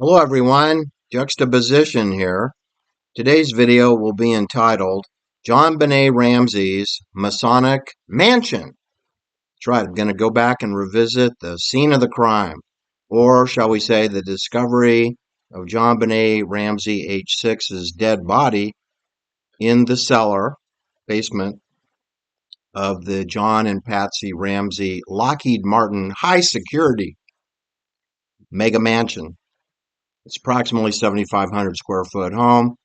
Hello everyone, Juxtaposition here. Today's video will be entitled JonBenet Ramsey's Masonic Mansion. That's right, I'm going to go back and revisit the scene of the crime, or shall we say the discovery of JonBenet Ramsey age 6's dead body in the cellar basement of the John and Patsy Ramsey Lockheed Martin high security mega mansion. It's approximately 7,500 square foot home.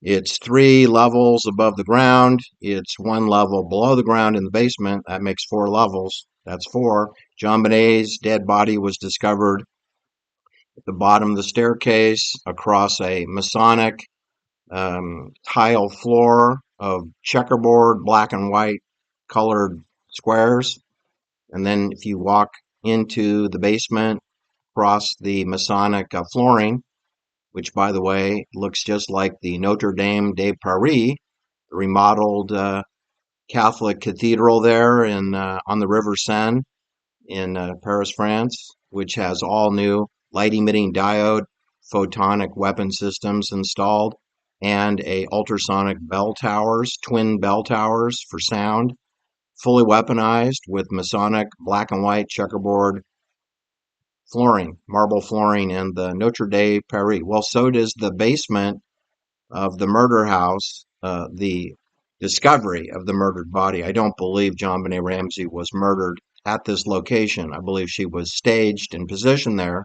It's 3 levels above the ground. It's 1 level below the ground in the basement. That makes 4 levels. That's four. JonBenet's dead body was discovered at the bottom of the staircase across a Masonic tile floor of checkerboard, black and white colored squares. And then if you walk into the basement, across the Masonic flooring, which, by the way, looks just like the Notre Dame de Paris, the remodeled Catholic cathedral there on the River Seine in Paris, France, which has all new light-emitting diode photonic weapon systems installed and a ultrasonic bell towers, twin bell towers for sound, fully weaponized with Masonic black and white checkerboard flooring, marble flooring in the Notre Dame de Paris. Well, so does the basement of the murder house, the discovery of the murdered body. I don't believe JonBenet Ramsey was murdered at this location. I believe she was staged and positioned there.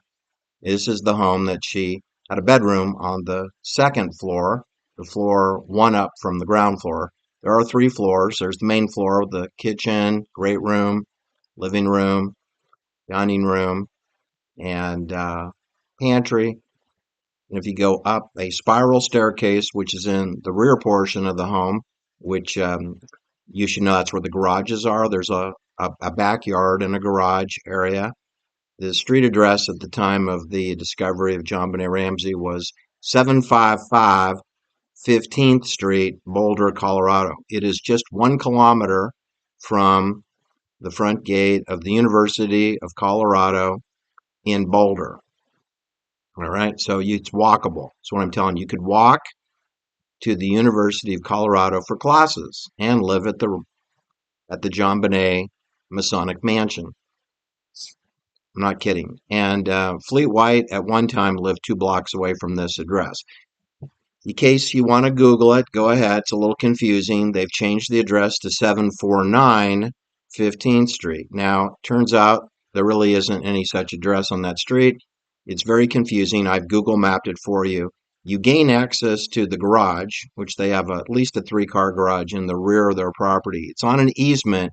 This is the home that she had a bedroom on the second floor, the floor one up from the ground floor. There are 3 floors. There's the main floor, the kitchen, great room, living room, dining room, and pantry. And if you go up a spiral staircase, which is in the rear portion of the home, which you should know that's where the garages are. There's a backyard and a garage area. The street address at the time of the discovery of JonBenet Ramsey was 755 15th Street, Boulder, Colorado. It is just 1 kilometer from the front gate of the University of Colorado in Boulder. All right, so it's walkable. That's what I'm telling you. You could walk to the University of Colorado for classes and live at the JonBenet Masonic Mansion. I'm not kidding. And Fleet White at one time lived 2 blocks away from this address. In case you want to Google it, go ahead. It's a little confusing. They've changed the address to 749 15th Street. Now, turns out there really isn't any such address on that street. It's very confusing. I've Google mapped it for you. You gain access to the garage, which they have at least a 3-car garage in the rear of their property. It's on an easement,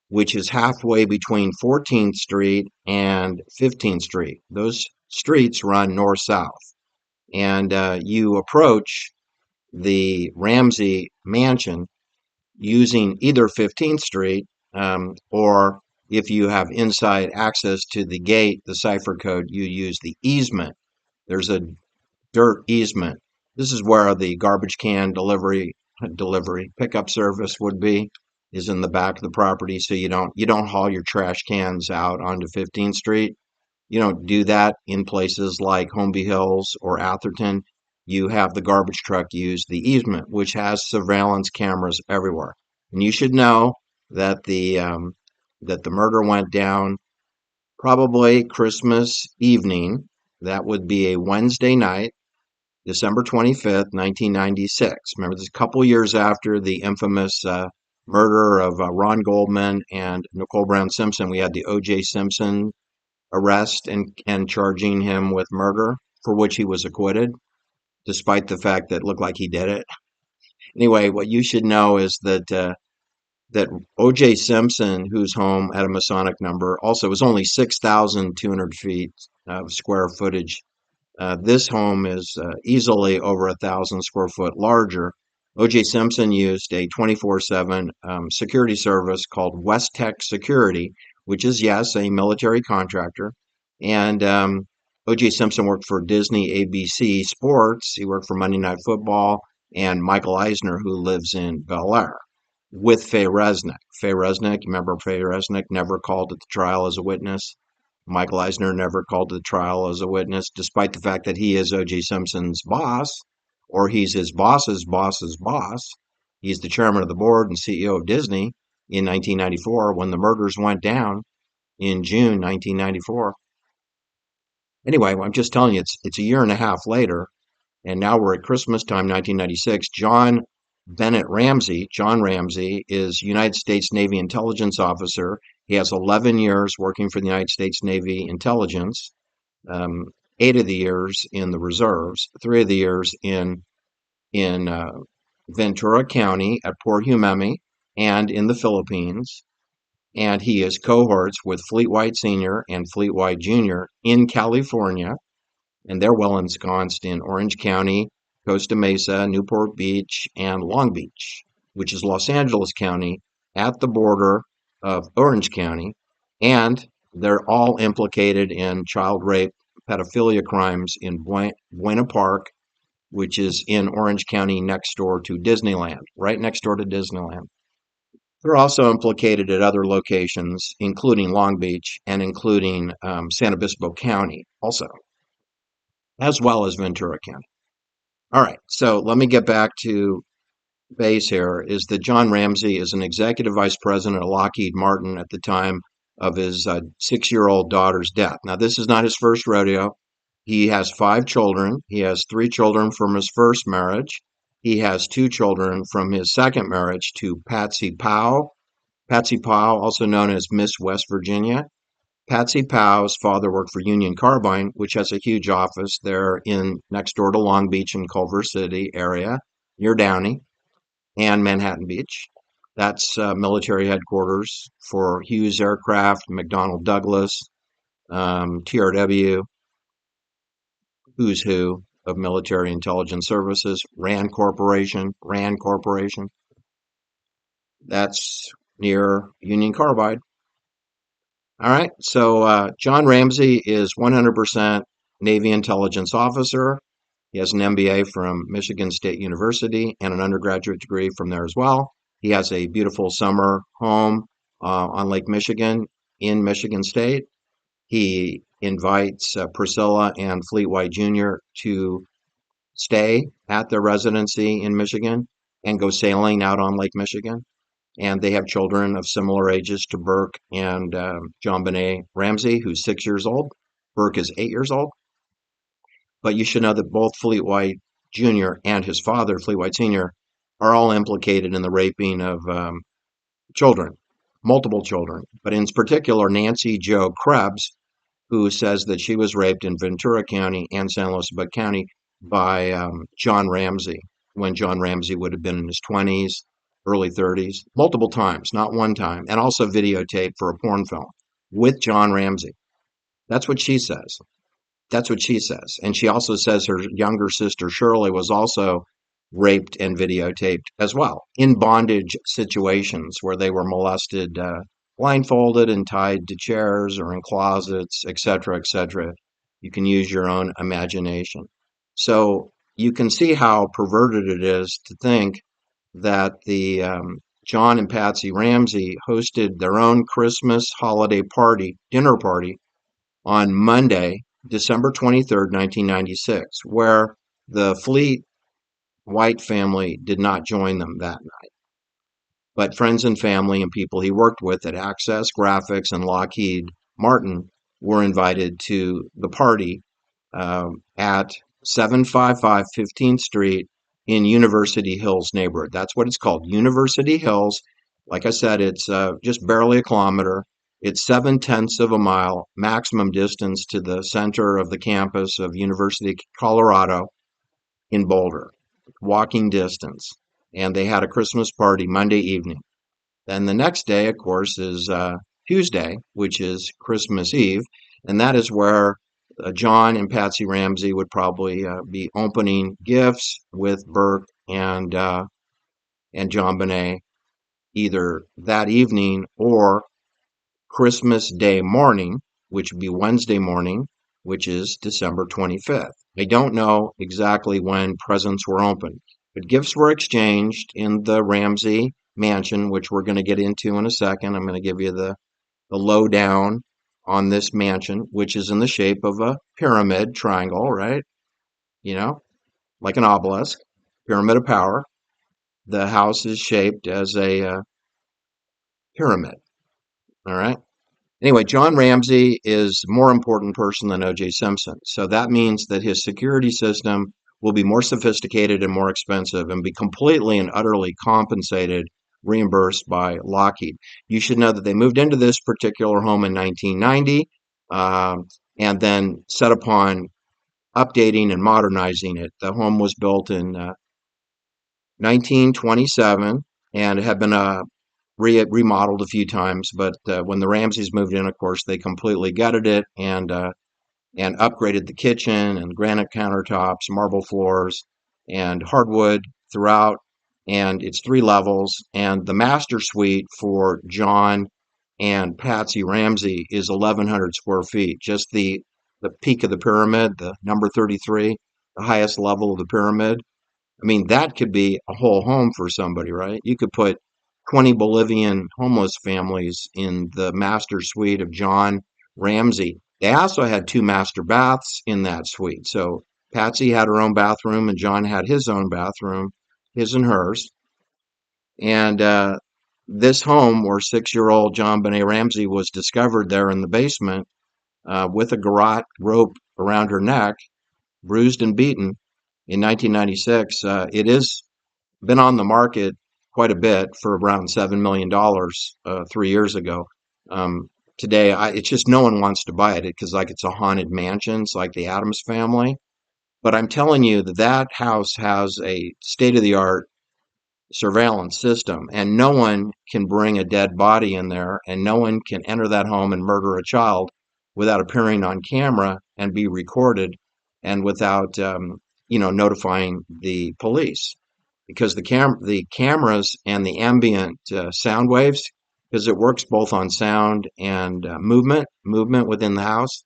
which is halfway between 14th Street and 15th Street. Those streets run north-south. And you approach the Ramsey mansion using either 15th Street or if you have inside access to the gate, the cipher code, you use the easement. There's a dirt easement. This is where the garbage can delivery pickup service would be, is in the back of the property. So you don't haul your trash cans out onto 15th Street. You don't do that in places like Holmby Hills or Atherton. You have the garbage truck use the easement, which has surveillance cameras everywhere. And you should know that the murder went down probably Christmas evening. That would be a Wednesday night, December 25th, 1996. Remember, this is a couple years after the infamous murder of Ron Goldman and Nicole Brown Simpson. We had the O.J. Simpson arrest and charging him with murder, for which he was acquitted, despite the fact that it looked like he did it. Anyway, what you should know is that O.J. Simpson, whose home had a Masonic number, also was only 6,200 feet of square footage. This home is easily over 1,000 square foot larger. O.J. Simpson used a 24/7 security service called West Tech Security, which is, yes, a military contractor. And O.J. Simpson worked for Disney ABC Sports. He worked for Monday Night Football and Michael Eisner, who lives in Bel Air, with Faye Resnick. Faye Resnick, you remember Faye Resnick, never called at the trial as a witness. Michael Eisner never called to the trial as a witness, despite the fact that he is O.J. Simpson's boss, or he's his boss's boss's boss. He's the chairman of the board and CEO of Disney in 1994 when the murders went down in June 1994. Anyway, I'm just telling you, it's a year and a half later, and now we're at Christmas time, 1996. John Ramsey, is United States Navy intelligence officer. He has 11 years working for the United States Navy intelligence, 8 of the years in the reserves, 3 of the years in Ventura County at Port Hueneme and in the Philippines. And he is cohorts with Fleet White Senior and Fleet White Junior in California, and they're well ensconced in Orange County, Costa Mesa, Newport Beach, and Long Beach, which is Los Angeles County at the border of Orange County. And they're all implicated in child rape, pedophilia crimes in Buena Park, which is in Orange County next door to Disneyland, right next door to Disneyland. They're also implicated at other locations, including Long Beach and including San Obispo County also, as well as Ventura County. All right, so let me get back to base here, is that John Ramsey is an executive vice president of Lockheed Martin at the time of his 6-year-old daughter's death. Now, this is not his first rodeo. He has 5 children. He has 3 children from his first marriage. He has 2 children from his second marriage to Patsy Powell. Patsy Powell, also known as Miss West Virginia. Patsy Powell's father worked for Union Carbine, which has a huge office there in next door to Long Beach and Culver City area, near Downey, and Manhattan Beach. That's military headquarters for Hughes Aircraft, McDonnell Douglas, TRW, who's who of military intelligence services, RAND Corporation. That's near Union Carbide. All right, so John Ramsey is 100% Navy intelligence officer. He has an MBA from Michigan State University and an undergraduate degree from there as well. He has a beautiful summer home on Lake Michigan in Michigan State. He invites Priscilla and Fleet White Jr. to stay at their residency in Michigan and go sailing out on Lake Michigan. And they have children of similar ages to Burke and JonBenet Ramsey, who's 6 years old. Burke is 8 years old. But you should know that both Fleet White Jr. and his father, Fleet White Sr., are all implicated in the raping of children, multiple children. But in particular, Nancy Jo Krebs, who says that she was raped in Ventura County and San Luis Obispo County by John Ramsey, when John Ramsey would have been in his 20s, early 30s, multiple times, not one time, and also videotaped for a porn film with John Ramsey. That's what she says. That's what she says. And she also says her younger sister Shirley was also raped and videotaped as well in bondage situations where they were molested, blindfolded and tied to chairs or in closets, etc., etc. You can use your own imagination. So you can see how perverted it is to think that the John and Patsy Ramsey hosted their own Christmas holiday party, dinner party, on Monday, December 23rd, 1996, where the Fleet White family did not join them that night. But friends and family and people he worked with at Access Graphics and Lockheed Martin were invited to the party at 755 15th Street in University Hills neighborhood. That's what it's called, University Hills. Like I said, it's just barely a kilometer. It's 7/10 of a mile maximum distance to the center of the campus of University of Colorado in Boulder, walking distance. And they had a Christmas party Monday evening. Then the next day, of course, is Tuesday, which is Christmas Eve, and that is where John and Patsy Ramsey would probably be opening gifts with Burke and JonBenet either that evening or Christmas Day morning, which would be Wednesday morning, which is December 25th. I don't know exactly when presents were opened, but gifts were exchanged in the Ramsey mansion, which we're going to get into in a second. I'm going to give you the lowdown on this mansion, which is in the shape of a pyramid triangle, right? You know, like an obelisk, pyramid of power. The house is shaped as a pyramid. All right. Anyway, John Ramsey is a more important person than O.J. Simpson. So that means that his security system will be more sophisticated and more expensive and be completely and utterly compensated, reimbursed by Lockheed. You should know that they moved into this particular home in 1990 and then set upon updating and modernizing it. The home was built in 1927 and had been remodeled a few times. But when the Ramseys moved in, of course, they completely gutted it and upgraded the kitchen and granite countertops, marble floors, and hardwood throughout. And it's 3 levels. And the master suite for John and Patsy Ramsey is 1,100 square feet. Just the peak of the pyramid, the number 33, the highest level of the pyramid. I mean, that could be a whole home for somebody, right? You could put 20 Bolivian homeless families in the master suite of John Ramsey. They also had 2 master baths in that suite. So Patsy had her own bathroom and John had his own bathroom, his and hers. And this home where 6-year-old JonBenet Ramsey was discovered there in the basement with a garrote rope around her neck, bruised and beaten in 1996. It has been on the market quite a bit for around $7 million 3 years ago. Today, it's just no one wants to buy it because like it's a haunted mansion. It's like the Addams Family. But I'm telling you that that house has a state-of-the-art surveillance system, and no one can bring a dead body in there, and no one can enter that home and murder a child without appearing on camera and be recorded, and without notifying the police, because the cameras and the ambient sound waves, because it works both on sound and movement within the house.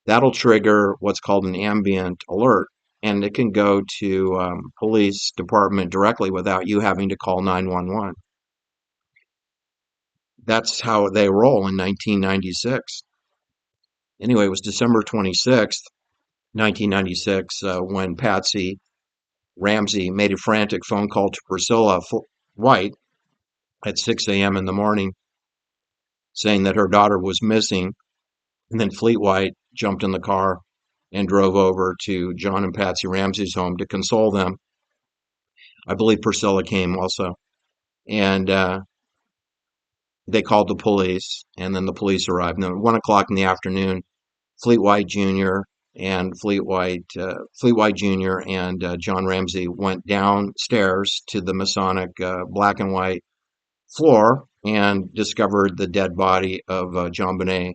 That'll trigger what's called an ambient alert, and it can go to police department directly without you having to call 911. That's how they roll in 1996. Anyway, it was December 26th, 1996, when Patsy Ramsey made a frantic phone call to Priscilla White at 6 a.m. in the morning, saying that her daughter was missing. And then Fleet White jumped in the car and drove over to John and Patsy Ramsey's home to console them. I believe Priscilla came also. And they called the police, and then the police arrived. And then at 1 o'clock in the afternoon, Fleet White Jr. and Fleet White Jr. and John Ramsey went downstairs to the Masonic black and white floor and discovered the dead body of JonBenet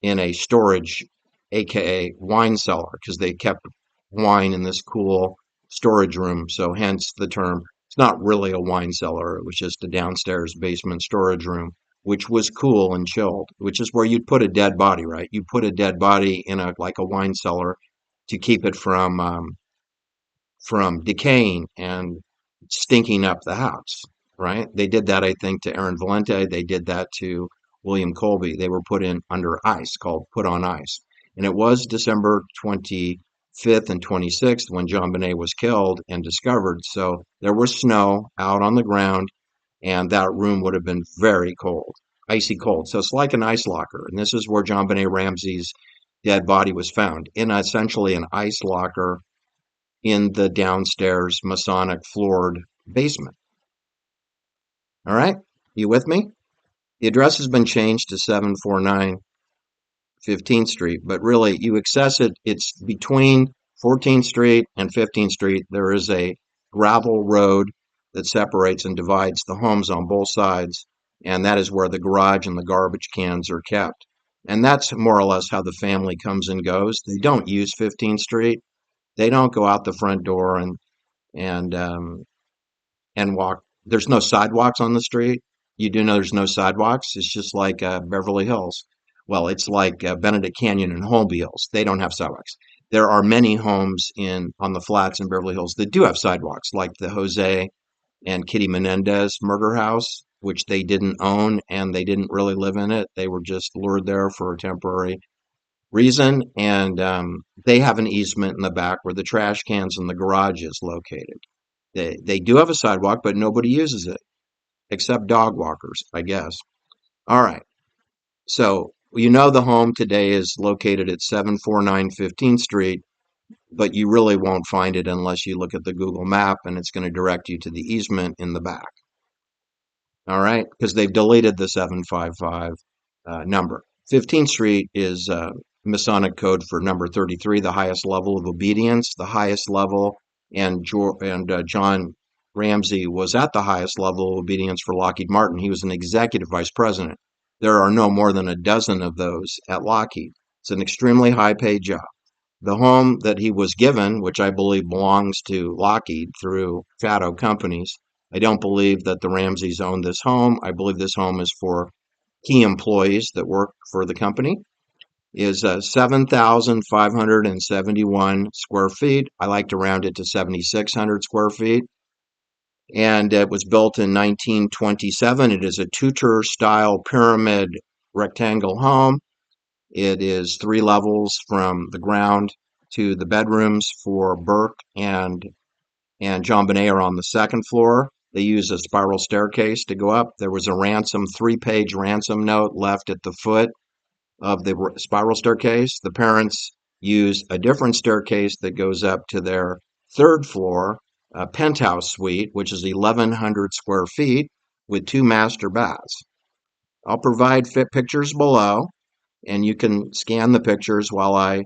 in a storage, aka wine cellar, because they kept wine in this cool storage room. So hence the term. It's not really a wine cellar. It was just a downstairs basement storage room, which was cool and chilled, which is where you'd put a dead body, right? You put a dead body in a like a wine cellar to keep it from decaying and stinking up the house, right? They did that, I think, to Aaron Valente. They did that to William Colby. They were put in under ice, called put on ice. And it was December 25th and 26th when JonBenet was killed and discovered. So there was snow out on the ground, and that room would have been very cold, icy cold. So it's like an ice locker. And this is where JonBenet Ramsey's dead body was found, in essentially an ice locker in the downstairs Masonic floored basement. All right, you with me? The address has been changed to 749 15th Street, but really you access it. It's between 14th Street and 15th Street. There is a gravel road that separates and divides the homes on both sides, and that is where the garage and the garbage cans are kept. And that's more or less how the family comes and goes. They don't use 15th Street. They don't go out the front door and walk. There's no sidewalks on the street. You do know there's no sidewalks. It's just like Beverly Hills. Well, it's like Benedict Canyon and Holmby Hills. They don't have sidewalks. There are many homes on the flats in Beverly Hills that do have sidewalks, like the Jose and Kitty Menendez murder house. which they didn't own and they didn't really live in it. They were just lured there for a temporary reason. And they have an easement in the back where the trash cans and the garage is located. They do have a sidewalk, but nobody uses it except dog walkers, I guess. All right. So you know the home today is located at 749 15th Street, but you really won't find it unless you look at the Google map and it's going to direct you to the easement in the back. All right, because they've deleted the 755 number. 15th Street is Masonic code for number 33, the highest level of obedience, the highest level, and John Ramsey was at the highest level of obedience for Lockheed Martin. He was an executive vice president. There are no more than a dozen of those at Lockheed. It's an extremely high paid job. The home that he was given, which I believe belongs to Lockheed through shadow companies, I don't believe that the Ramseys own this home. I believe this home is for key employees that work for the company. Is 7,571 square feet. I like to round it to 7,600 square feet. And it was built in 1927. It is a Tudor style pyramid rectangle home. It is 3 levels from the ground to the bedrooms for Burke and JonBenet are on the second floor. They use a spiral staircase to go up. There was a 3-page ransom note left at the foot of the spiral staircase. The parents use a different staircase that goes up to their third floor, a penthouse suite, which is 1,100 square feet with 2 master baths. I'll provide pictures below, and you can scan the pictures while I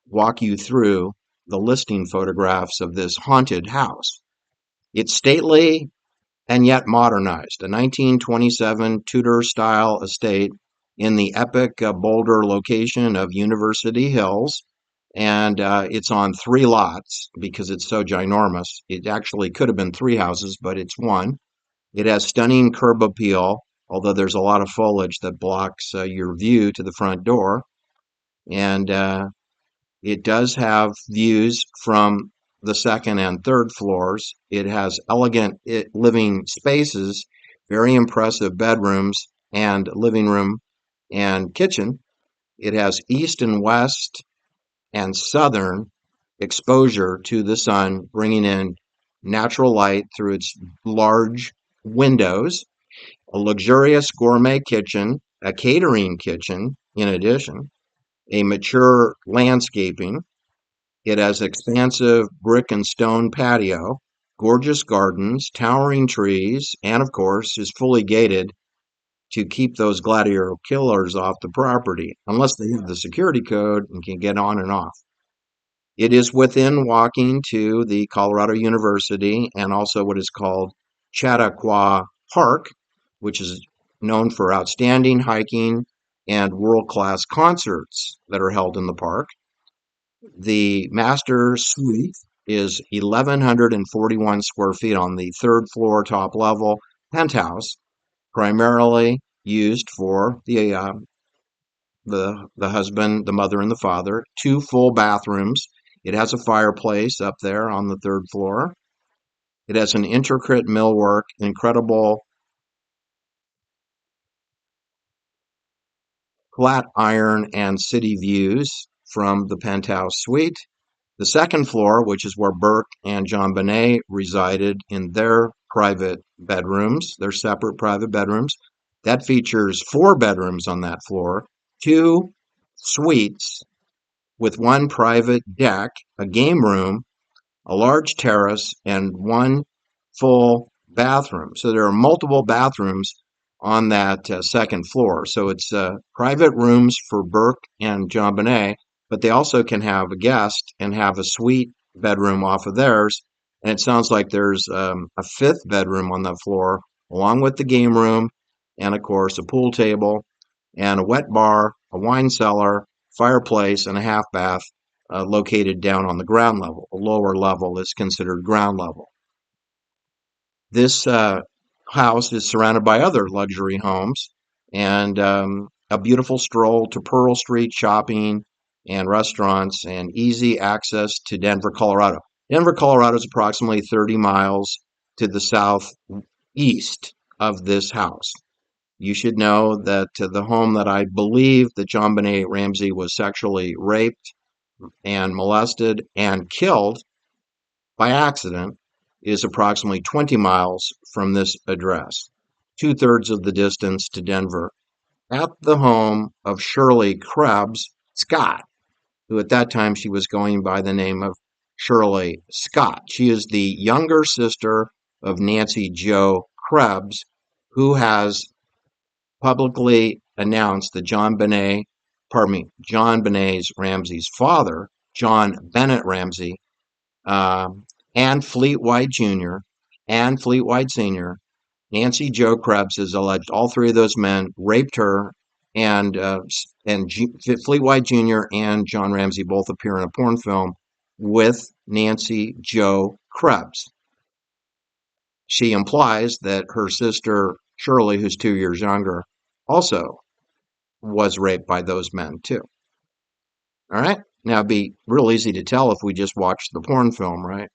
walk you through the listing photographs of this haunted house. It's stately and yet modernized, a 1927 Tudor-style estate in the epic Boulder location of University Hills, and it's on 3 lots because it's so ginormous. It actually could have been 3 houses, but it's one. It has stunning curb appeal, although there's a lot of foliage that blocks your view to the front door, and it does have views from the second and third floors. It has elegant living spaces, very impressive bedrooms and living room and kitchen. It has east and west and southern exposure to the sun, bringing in natural light through its large windows, a luxurious gourmet kitchen, a catering kitchen in addition, a mature landscaping. It has expansive brick and stone patio, gorgeous gardens, towering trees, and of course is fully gated to keep those gladiator killers off the property, unless they have the security code and can get on and off. It is within walking to the Colorado University and also what is called Chautauqua Park, which is known for outstanding hiking and world-class concerts that are held in the park. The master suite is 1,141 square feet on the third floor, top level penthouse, primarily used for the husband, the mother, and the father. 2 full bathrooms. It has a fireplace up there on the third floor. It has an intricate millwork, incredible flat iron and city views from the penthouse suite. The second floor, which is where Burke and JonBenet resided in their private bedrooms, their separate private bedrooms, that features 4 bedrooms on that floor, 2 suites with 1 private deck, a game room, a large terrace, and 1 full bathroom. So there are multiple bathrooms on that second floor. So it's private rooms for Burke and JonBenet, but they also can have a guest and have a suite bedroom off of theirs. And it sounds like there's a 5th bedroom on that floor, along with the game room, and of course a pool table, and a wet bar, a wine cellar, fireplace, and a half bath located down on the ground level. A lower level is considered ground level. This house is surrounded by other luxury homes and a beautiful stroll to Pearl Street shopping and restaurants and easy access to Denver, Colorado. Denver, Colorado is approximately 30 miles to the southeast of this house. You should know that the home that I believe that JonBenet Ramsey was sexually raped and molested and killed by accident is approximately 20 miles from this address, 2/3 of the distance to Denver, at the home of Shirley Krebs Scott, who at that time she was going by the name of Shirley Scott. She is the younger sister of Nancy Jo Krebs, who has publicly announced that JonBenet Ramsey's father, JonBenet Ramsey, and Fleet White Jr. and Fleet White Sr., Nancy Jo Krebs is alleged all three of those men raped her, and Fleet White Jr. and John Ramsey both appear in a porn film with Nancy Jo Krebs. She implies that her sister Shirley, who's 2 years younger, also was raped by those men too. All right. Now it'd be real easy to tell if we just watched the porn film, right?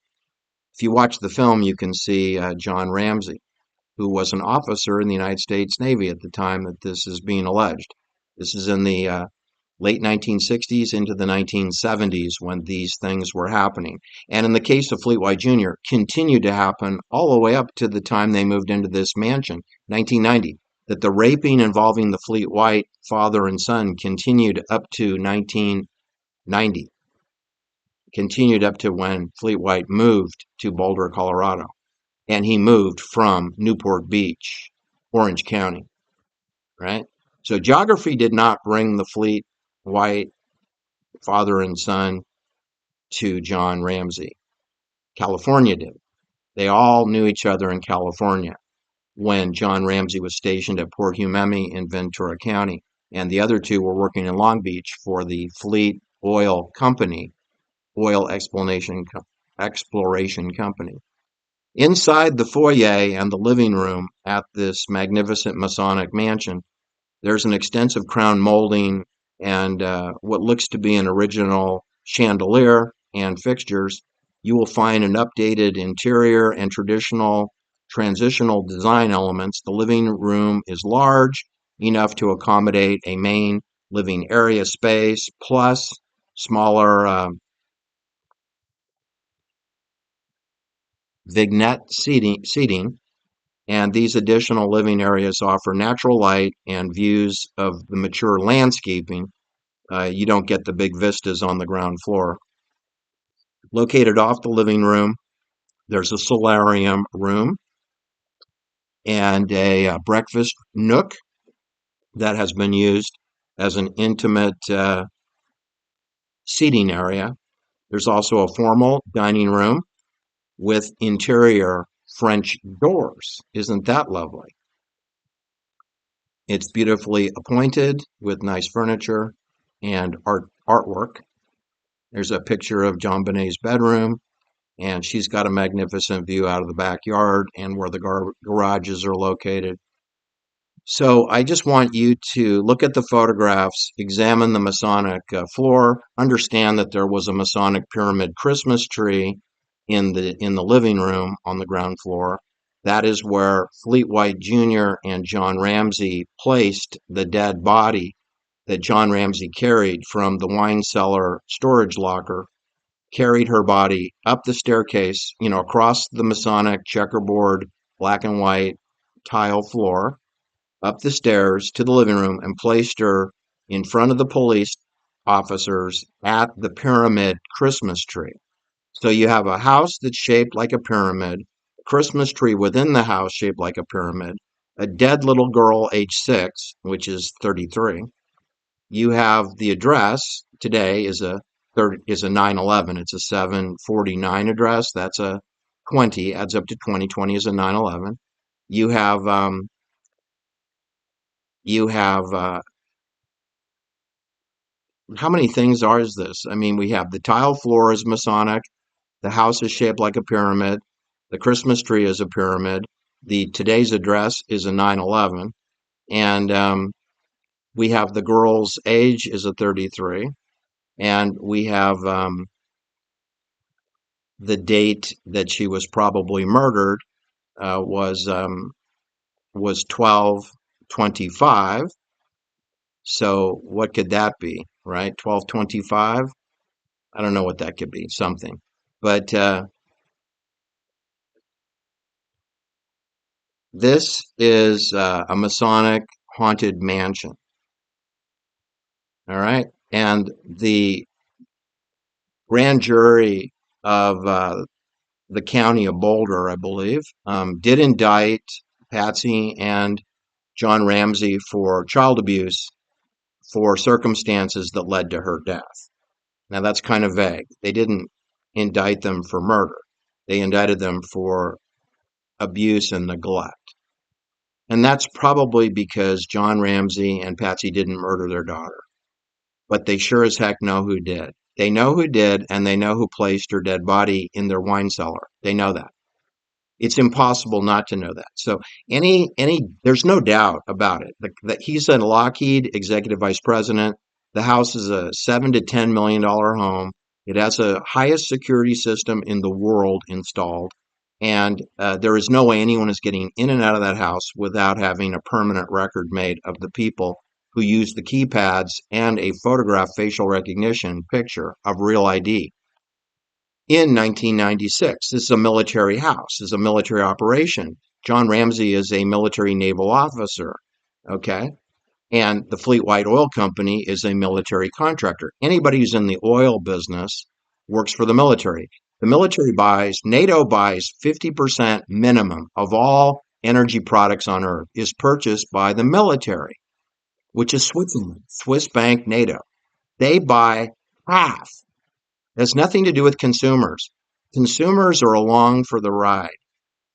If you watch the film, you can see John Ramsey, who was an officer in the United States Navy at the time that this is being alleged. This is in the late 1960s into the 1970s when these things were happening. And in the case of Fleet White Jr., continued to happen all the way up to the time they moved into this mansion, 1990. That the raping involving the Fleet White father and son continued up to 1990. Continued up to when Fleet White moved to Boulder, Colorado. And he moved from Newport Beach, Orange County, right? So geography did not bring the Fleet White father and son to John Ramsey. California did. They all knew each other in California when John Ramsey was stationed at Port Hueneme in Ventura County, and the other two were working in Long Beach for the Fleet Oil Company, Oil Exploration Company. Inside the foyer and the living room at this magnificent Masonic mansion, there's an extensive crown molding and what looks to be an original chandelier and fixtures. You will find an updated interior and traditional transitional design elements. The living room is large enough to accommodate a main living area space plus smaller vignette seating, and these additional living areas offer natural light and views of the mature landscaping. You don't get the big vistas on the ground floor. Located off the living room, there's a solarium room and a breakfast nook that has been used as an intimate seating area. There's also a formal dining room with interior French doors. Isn't that lovely? It's beautifully appointed with nice furniture and artwork. There's a picture of JonBenet's bedroom, and she's got a magnificent view out of the backyard and where the garages are located. So I just want you to look at the photographs, examine the Masonic floor, understand that there was a Masonic pyramid Christmas tree in the living room on the ground floor. That is where Fleet White Jr. and John Ramsey placed the dead body that John Ramsey carried from the wine cellar storage locker, carried her body up the staircase, across the Masonic checkerboard, black and white tile floor, up the stairs to the living room, and placed her in front of the police officers at the pyramid Christmas tree. So you have a house that's shaped like a pyramid, a Christmas tree within the house shaped like a pyramid, a dead little girl age 6, which is 33. You have the address today is a 911. It's a 749 address. That's a 20, adds up to 20. 20 is a 911. You have how many things is this? I mean, we have the tile floor is Masonic. The house is shaped like a pyramid. The Christmas tree is a pyramid. The today's address is a 911. And we have the girl's age is a 33. And we have the date that she was probably murdered was was 1225. So what could that be, right? 1225? I don't know what that could be, something. But this is a Masonic haunted mansion, all right? And the grand jury of the county of Boulder, I believe, did indict Patsy and John Ramsey for child abuse for circumstances that led to her death. Now, that's kind of vague. They didn't indict them for murder, they indicted them for abuse and neglect. And that's probably because John Ramsey and Patsy didn't murder their daughter, but they sure as heck know who did. They know who did, and they know who placed her dead body in their wine cellar. They know that. It's impossible not to know that. So there's no doubt about it. That he's a Lockheed executive vice president. The house is a $7 to $10 million home. It has the highest security system in the world installed, and there is no way anyone is getting in and out of that house without having a permanent record made of the people who used the keypads and a photograph facial recognition picture of real ID in 1996. This is a military house. This is a military operation. John Ramsey is a military naval officer, okay? And the Fleet White Oil Company is a military contractor. Anybody who's in the oil business works for the military. The military NATO buys 50% minimum of all energy products on Earth is purchased by the military, which is Switzerland, Swiss bank NATO. They buy half. It has nothing to do with consumers. Consumers are along for the ride.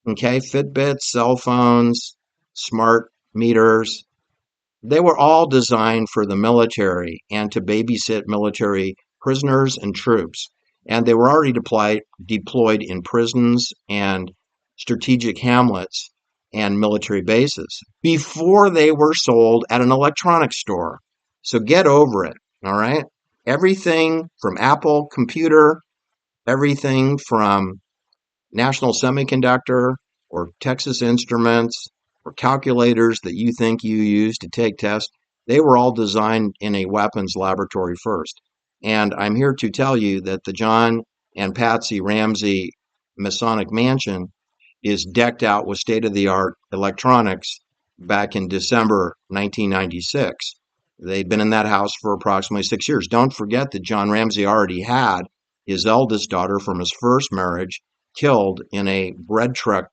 Okay, Fitbits, cell phones, smart meters, they were all designed for the military and to babysit military prisoners and troops. And they were already deployed in prisons and strategic hamlets and military bases before they were sold at an electronics store. So get over it, all right? Everything from Apple Computer, everything from National Semiconductor or Texas Instruments or calculators that you think you use to take tests, they were all designed in a weapons laboratory first. And I'm here to tell you that the John and Patsy Ramsey Masonic Mansion is decked out with state-of-the-art electronics back in December 1996. They've been in that house for approximately 6 years. Don't forget that John Ramsey already had his eldest daughter from his first marriage killed in a bread truck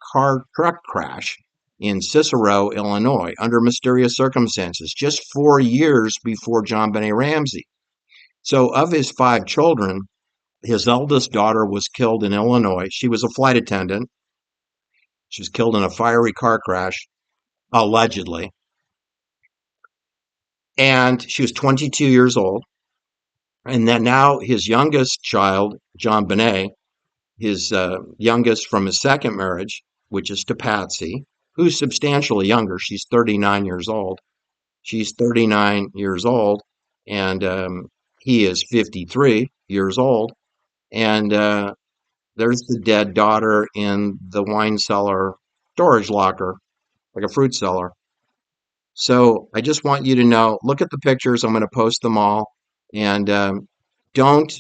crash in Cicero, Illinois, under mysterious circumstances, just 4 years before JonBenet Ramsey. So of his 5 children, his eldest daughter was killed in Illinois. She was a flight attendant. She was killed in a fiery car crash, allegedly. And she was 22 years old. And then now his youngest child, JonBenet, his youngest from his second marriage, which is to Patsy, who's substantially younger. She's 39 years old. She's 39 years old, and he is 53 years old. And there's the dead daughter in the wine cellar storage locker, like a fruit cellar. So I just want you to know, look at the pictures. I'm going to post them all. And don't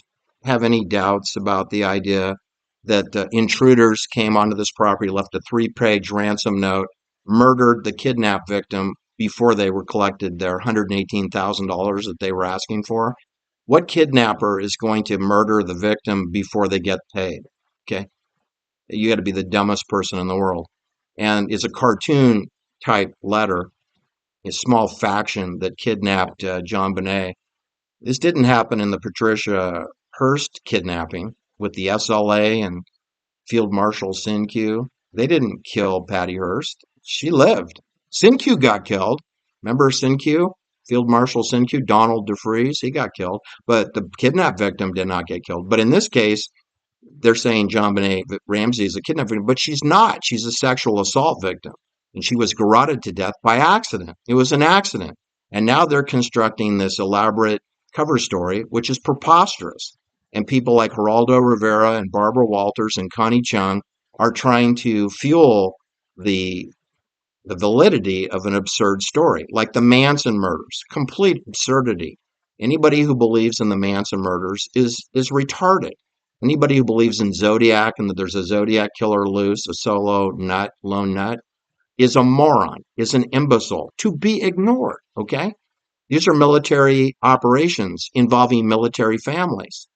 have any doubts about the idea that intruders came onto this property, left a 3-page ransom note, murdered the kidnap victim before they were collected their $118,000 that they were asking for. What kidnapper is going to murder the victim before they get paid? Okay. You got to be the dumbest person in the world. And it's a cartoon type letter, a small faction that kidnapped JonBenet. This didn't happen in the Patricia Hearst kidnapping with the SLA and Field Marshal Sinque. They didn't kill Patty Hearst. She lived. Sinque got killed. Remember Sinque? Field Marshal Sinque, Donald DeFreeze, he got killed. But the kidnap victim did not get killed. But in this case, they're saying JonBenet Ramsey is a kidnap victim, but she's not. She's a sexual assault victim. And she was garroted to death by accident. It was an accident. And now they're constructing this elaborate cover story, which is preposterous. And people like Geraldo Rivera and Barbara Walters and Connie Chung are trying to fuel the the validity of an absurd story, like the Manson murders. Complete absurdity. Anybody who believes in the Manson murders is retarded. Anybody who believes in Zodiac and that there's a Zodiac killer loose, a solo nut, lone nut, is a moron, is an imbecile to be ignored. Okay? These are military operations involving military families,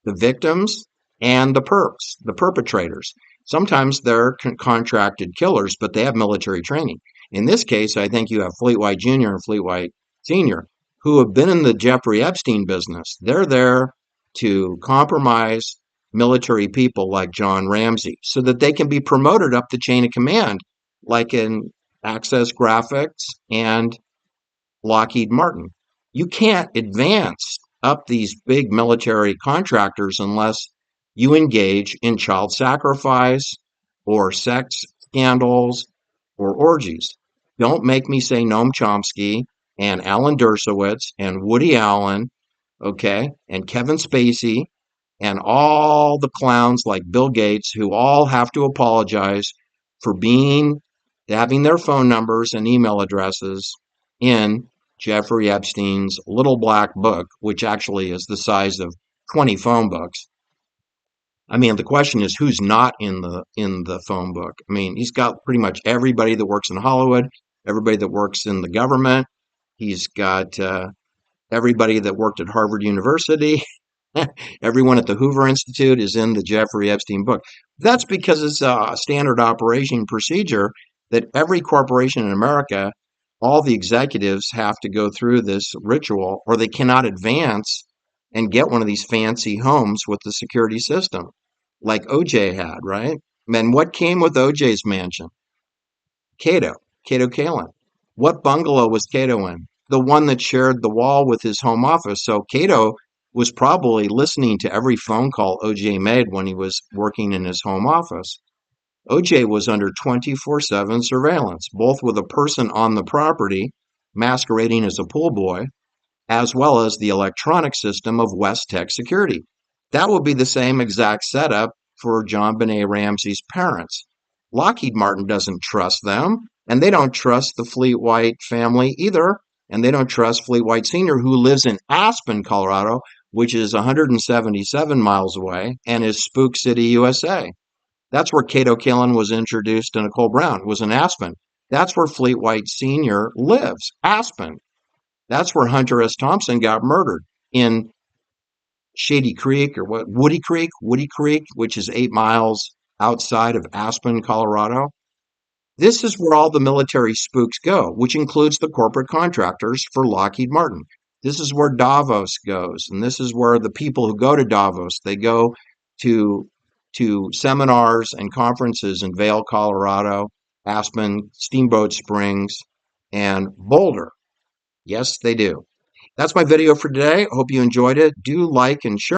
the victims and the perps, the perpetrators. Sometimes they're contracted killers, but they have military training. In this case, I think you have Fleet White Jr. and Fleet White Sr., who have been in the Jeffrey Epstein business. They're there to compromise military people like John Ramsey so that they can be promoted up the chain of command, like in Access Graphics and Lockheed Martin. You can't advance up these big military contractors unless you engage in child sacrifice or sex scandals or orgies. Don't make me say Noam Chomsky and Alan Dershowitz and Woody Allen, okay, and Kevin Spacey and all the clowns like Bill Gates who all have to apologize for having their phone numbers and email addresses in Jeffrey Epstein's little black book, which actually is the size of 20 phone books. I mean, the question is who's not in the phone book. I mean, he's got pretty much everybody that works in Hollywood, everybody that works in the government. He's got everybody that worked at Harvard University. Everyone at the Hoover Institute is in the Jeffrey Epstein book. That's because it's a standard operation procedure that every corporation in America, all the executives have to go through this ritual or they cannot advance and get one of these fancy homes with the security system like OJ had, right? And what came with OJ's mansion? Cato Kalin. What bungalow was Cato in? The one that shared the wall with his home office. So Cato was probably listening to every phone call OJ made when he was working in his home office. OJ was under 24/7 surveillance, both with a person on the property masquerading as a pool boy, as well as the electronic system of West Tech Security. That would be the same exact setup for JonBenet Ramsey's parents. Lockheed Martin doesn't trust them, and they don't trust the Fleet White family either, and they don't trust Fleet White Sr., who lives in Aspen, Colorado, which is 177 miles away, and is Spook City, USA. That's where Cato Kalin was introduced to Nicole Brown, was in Aspen. That's where Fleet White Sr. lives, Aspen. That's where Hunter S. Thompson got murdered, in Shady Creek, or what, Woody Creek, which is 8 miles outside of Aspen, Colorado. This is where all the military spooks go, which includes the corporate contractors for Lockheed Martin. This is where Davos goes, and this is where the people who go to Davos, they go to seminars and conferences in Vail, Colorado, Aspen, Steamboat Springs, and Boulder. Yes, they do. That's my video for today. I hope you enjoyed it. Do like and share.